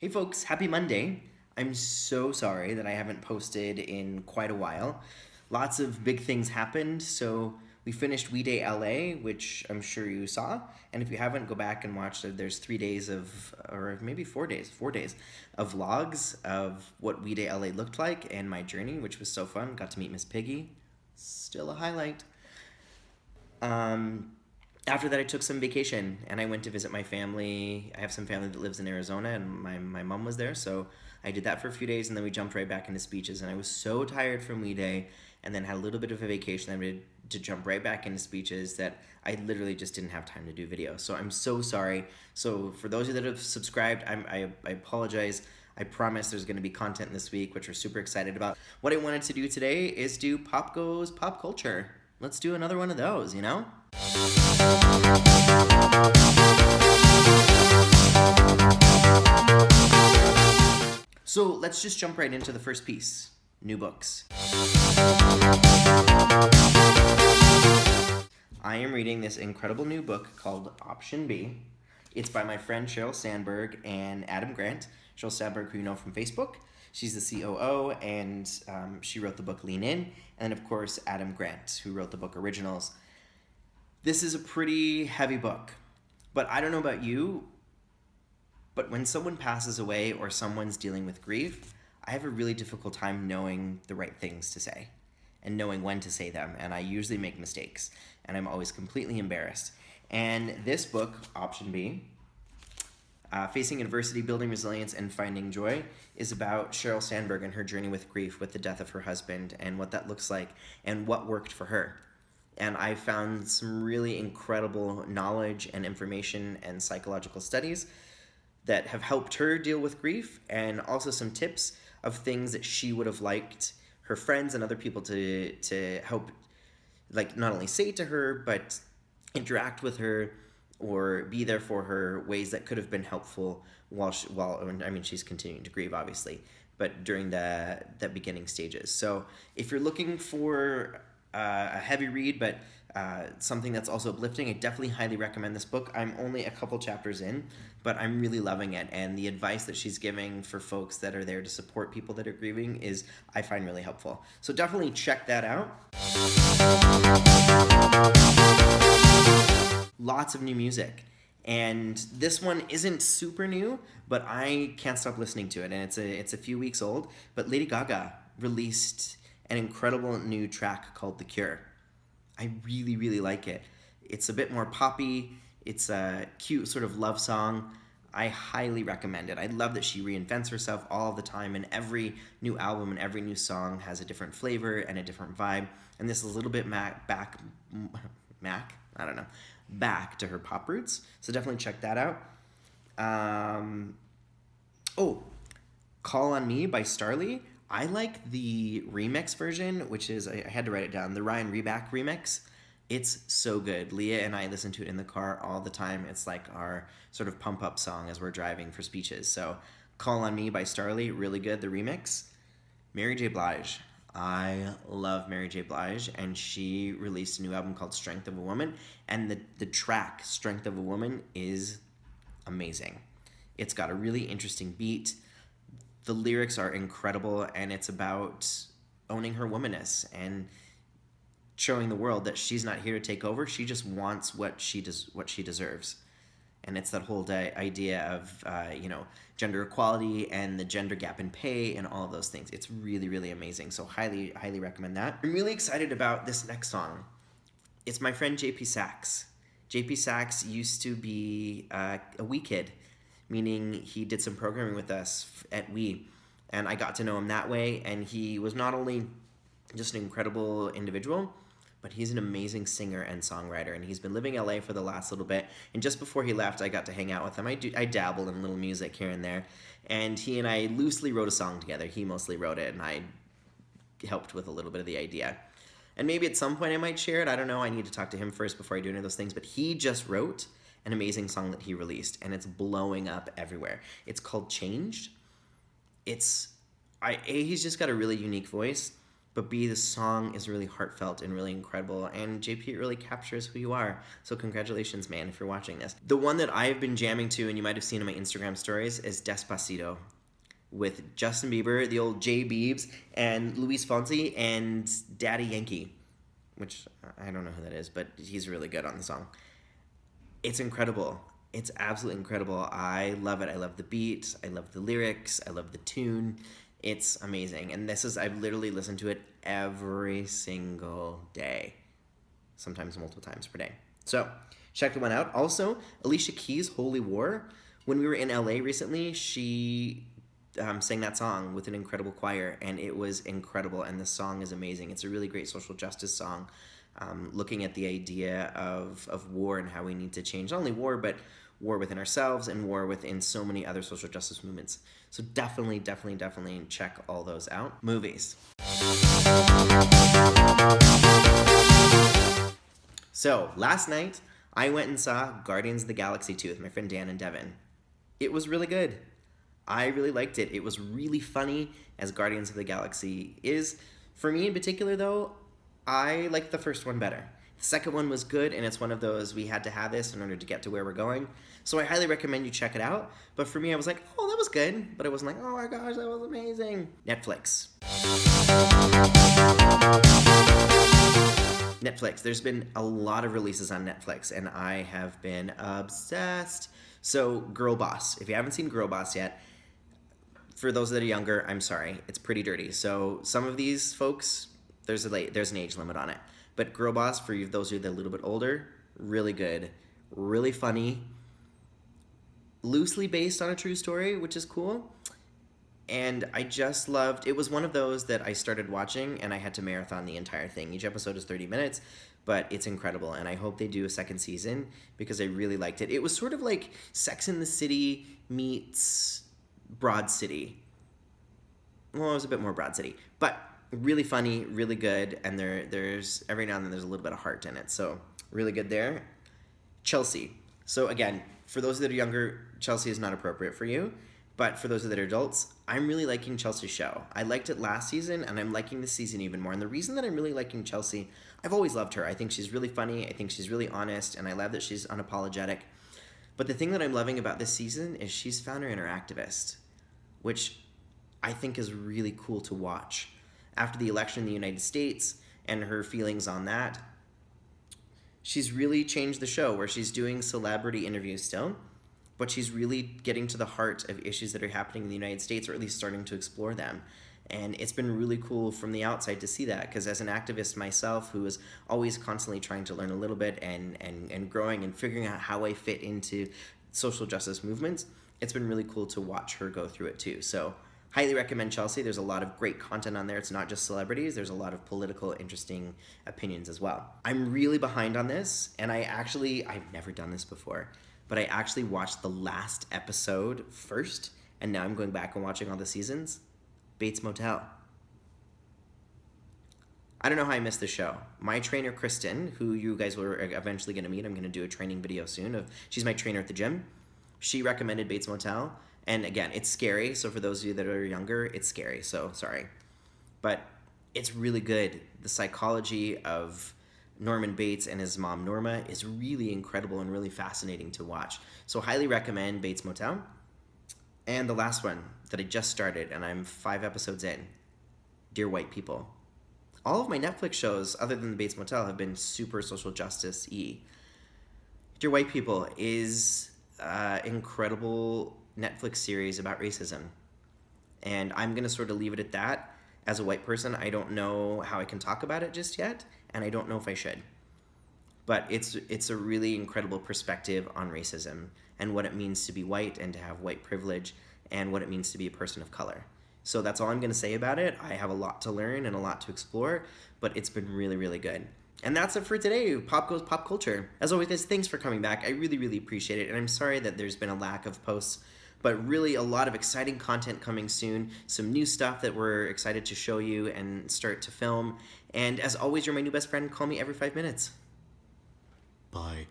Hey folks, happy Monday. I'm so sorry that I haven't posted in quite a while. Lots of big things happened, so we finished We Day LA, which I'm sure you saw. And if you haven't, go back and watch. There's 3 days of, or maybe 4 days of vlogs of what We Day LA looked like and my journey, which was so fun. Got to meet Miss Piggy. Still a highlight. Um, After that, I took some vacation and I went to visit my family. I have some family that lives in Arizona, and my mom was there. So I did that for a few days, and then we jumped right back into speeches. And I was so tired from We Day, and then had a little bit of a vacation. I needed to jump right back into speeches that I literally just didn't have time to do video. So I'm so sorry. So for those of you that have subscribed, I apologize. I promise there's going to be content this week, which we're super excited about. What I wanted to do today is do Pop Goes Pop Culture. Let's do another one of those, you know? So let's just jump right into the first piece, new books. I am reading this incredible new book called Option B. It's by my friend Sheryl Sandberg and Adam Grant. Sheryl Sandberg, who you know from Facebook. She's the COO, and she wrote the book Lean In. And then, of course, Adam Grant, who wrote the book Originals. This is a pretty heavy book, but I don't know about you, but when someone passes away or someone's dealing with grief, I have a really difficult time knowing the right things to say and knowing when to say them, and I usually make mistakes, and I'm always completely embarrassed. And this book, Option B, Facing Adversity, Building Resilience, and Finding Joy, is about Sheryl Sandberg and her journey with grief, with the death of her husband, and what that looks like, and what worked for her. And I found some really incredible knowledge and information and psychological studies that have helped her deal with grief, and also some tips of things that she would have liked her friends and other people to help, like, not only say to her, but interact with her or be there for her, ways that could have been helpful she's continuing to grieve, obviously, but during the beginning stages. So if you're looking for a heavy read, but something that's also uplifting, I definitely highly recommend this book. I'm only a couple chapters in, but I'm really loving it. And the advice that she's giving for folks that are there to support people that are grieving is, I find, really helpful. So definitely check that out. Lots of new music. And this one isn't super new, but I can't stop listening to it. And it's a few weeks old. But Lady Gaga released an incredible new track called The Cure. I really, really like it. It's a bit more poppy. It's a cute sort of love song. I highly recommend it. I love that she reinvents herself all the time, and every new album and every new song has a different flavor and a different vibe. And this is a little bit back to her pop roots. So definitely check that out. Oh, Call on Me by Starly. I like the remix version, which is, I had to write it down, the Ryan Reback remix. It's so good. Leah and I listen to it in the car all the time. It's like our sort of pump up song as we're driving for speeches. So Call on Me by Starly, really good, the remix. Mary J. Blige. I love Mary J. Blige, and she released a new album called Strength of a Woman, and the track Strength of a Woman is amazing. It's got a really interesting beat. The lyrics are incredible, and it's about owning her womanness and showing the world that she's not here to take over. She just wants what she deserves. And it's that whole idea of gender equality and the gender gap in pay and all of those things. It's really, really amazing. So highly, highly recommend that. I'm really excited about this next song. It's my friend JP Sachs. JP Sachs used to be a Wii kid, meaning he did some programming with us at Wii, and I got to know him that way. And he was not only just an incredible individual, but he's an amazing singer and songwriter, and he's been living in LA for the last little bit. And just before he left, I got to hang out with him. I dabble in little music here and there, and he and I loosely wrote a song together. He mostly wrote it, and I helped with a little bit of the idea. And maybe at some point I might share it. I don't know. I need to talk to him first before I do any of those things. But he just wrote an amazing song that he released, and it's blowing up everywhere. It's called Changed. He's just got a really unique voice. but B, the song is really heartfelt and really incredible, and JP really captures who you are. So congratulations, man, if you're watching this. The one that I've been jamming to, and you might have seen in my Instagram stories, is Despacito, with Justin Bieber, the old J Biebs, and Luis Fonsi, and Daddy Yankee, which I don't know who that is, but he's really good on the song. It's incredible. It's absolutely incredible. I love it. I love the beat. I love the lyrics. I love the tune. It's amazing. And I've literally listened to it every single day, sometimes multiple times per day. So check the one out. Also, Alicia Keys' Holy War. When we were in LA recently, she sang that song with an incredible choir, and it was incredible. And the song is amazing. It's a really great social justice song, looking at the idea of war and how we need to change not only war, but war within ourselves and war within so many other social justice movements. So definitely check all those out. Movies. So last night, I went and saw Guardians of the Galaxy 2 with my friend Dan and Devin. It was really good. I really liked it. It was really funny, as Guardians of the Galaxy is. For me in particular, though, I liked the first one better. The second one was good, and it's one of those, we had to have this in order to get to where we're going. So I highly recommend you check it out. But for me, I was like, oh, that was good. But I wasn't like, oh my gosh, that was amazing. Netflix. There's been a lot of releases on Netflix, and I have been obsessed. So Girl Boss. If you haven't seen Girl Boss yet, for those that are younger, I'm sorry. It's pretty dirty. So some of these folks, there's an age limit on it. But Girl Boss, for those of you that are a little bit older, really good, really funny, loosely based on a true story, which is cool. And I just loved, it was one of those that I started watching and I had to marathon the entire thing. Each episode is 30 minutes, but it's incredible. And I hope they do a second season because I really liked it. It was sort of like Sex and the City meets Broad City. Well, it was a bit more Broad City, but really funny, really good, and there's every now and then there's a little bit of heart in it, so really good there. Chelsea. So again, for those that are younger, Chelsea is not appropriate for you, but for those that are adults, I'm really liking Chelsea's show. I liked it last season, and I'm liking this season even more. And the reason that I'm really liking Chelsea, I've always loved her. I think she's really funny, I think she's really honest, and I love that she's unapologetic. But the thing that I'm loving about this season is she's found her inner activist, which I think is really cool to watch. After the election in the United States and her feelings on that, she's really changed the show where she's doing celebrity interviews still, but she's really getting to the heart of issues that are happening in the United States, or at least starting to explore them. And it's been really cool from the outside to see that, because as an activist myself who is always constantly trying to learn a little bit and growing and figuring out how I fit into social justice movements, it's been really cool to watch her go through it too. So highly recommend Chelsea. There's a lot of great content on there. It's not just celebrities. There's a lot of political, interesting opinions as well. I'm really behind on this, and I've never done this before, but I actually watched the last episode first, and now I'm going back and watching all the seasons. Bates Motel. I don't know how I missed the show. My trainer, Kristen, who you guys were eventually going to meet, I'm going to do a training video soon. She's my trainer at the gym. She recommended Bates Motel. And again, it's scary. So for those of you that are younger, it's scary. So sorry. But it's really good. The psychology of Norman Bates and his mom, Norma, is really incredible and really fascinating to watch. So highly recommend Bates Motel. And the last one that I just started, and I'm 5 episodes in, Dear White People. All of my Netflix shows, other than the Bates Motel, have been super social justice-y. Dear White People is an incredible Netflix series about racism. And I'm going to sort of leave it at that. As a white person, I don't know how I can talk about it just yet, and I don't know if I should. But it's a really incredible perspective on racism and what it means to be white and to have white privilege and what it means to be a person of color. So that's all I'm going to say about it. I have a lot to learn and a lot to explore, but it's been really, really good. And that's it for today. Pop goes pop culture. As always, guys, thanks for coming back. I really, really appreciate it. And I'm sorry that there's been a lack of posts, but really a lot of exciting content coming soon. Some new stuff that we're excited to show you and start to film. And as always, you're my new best friend. Call me every 5 minutes. Bye.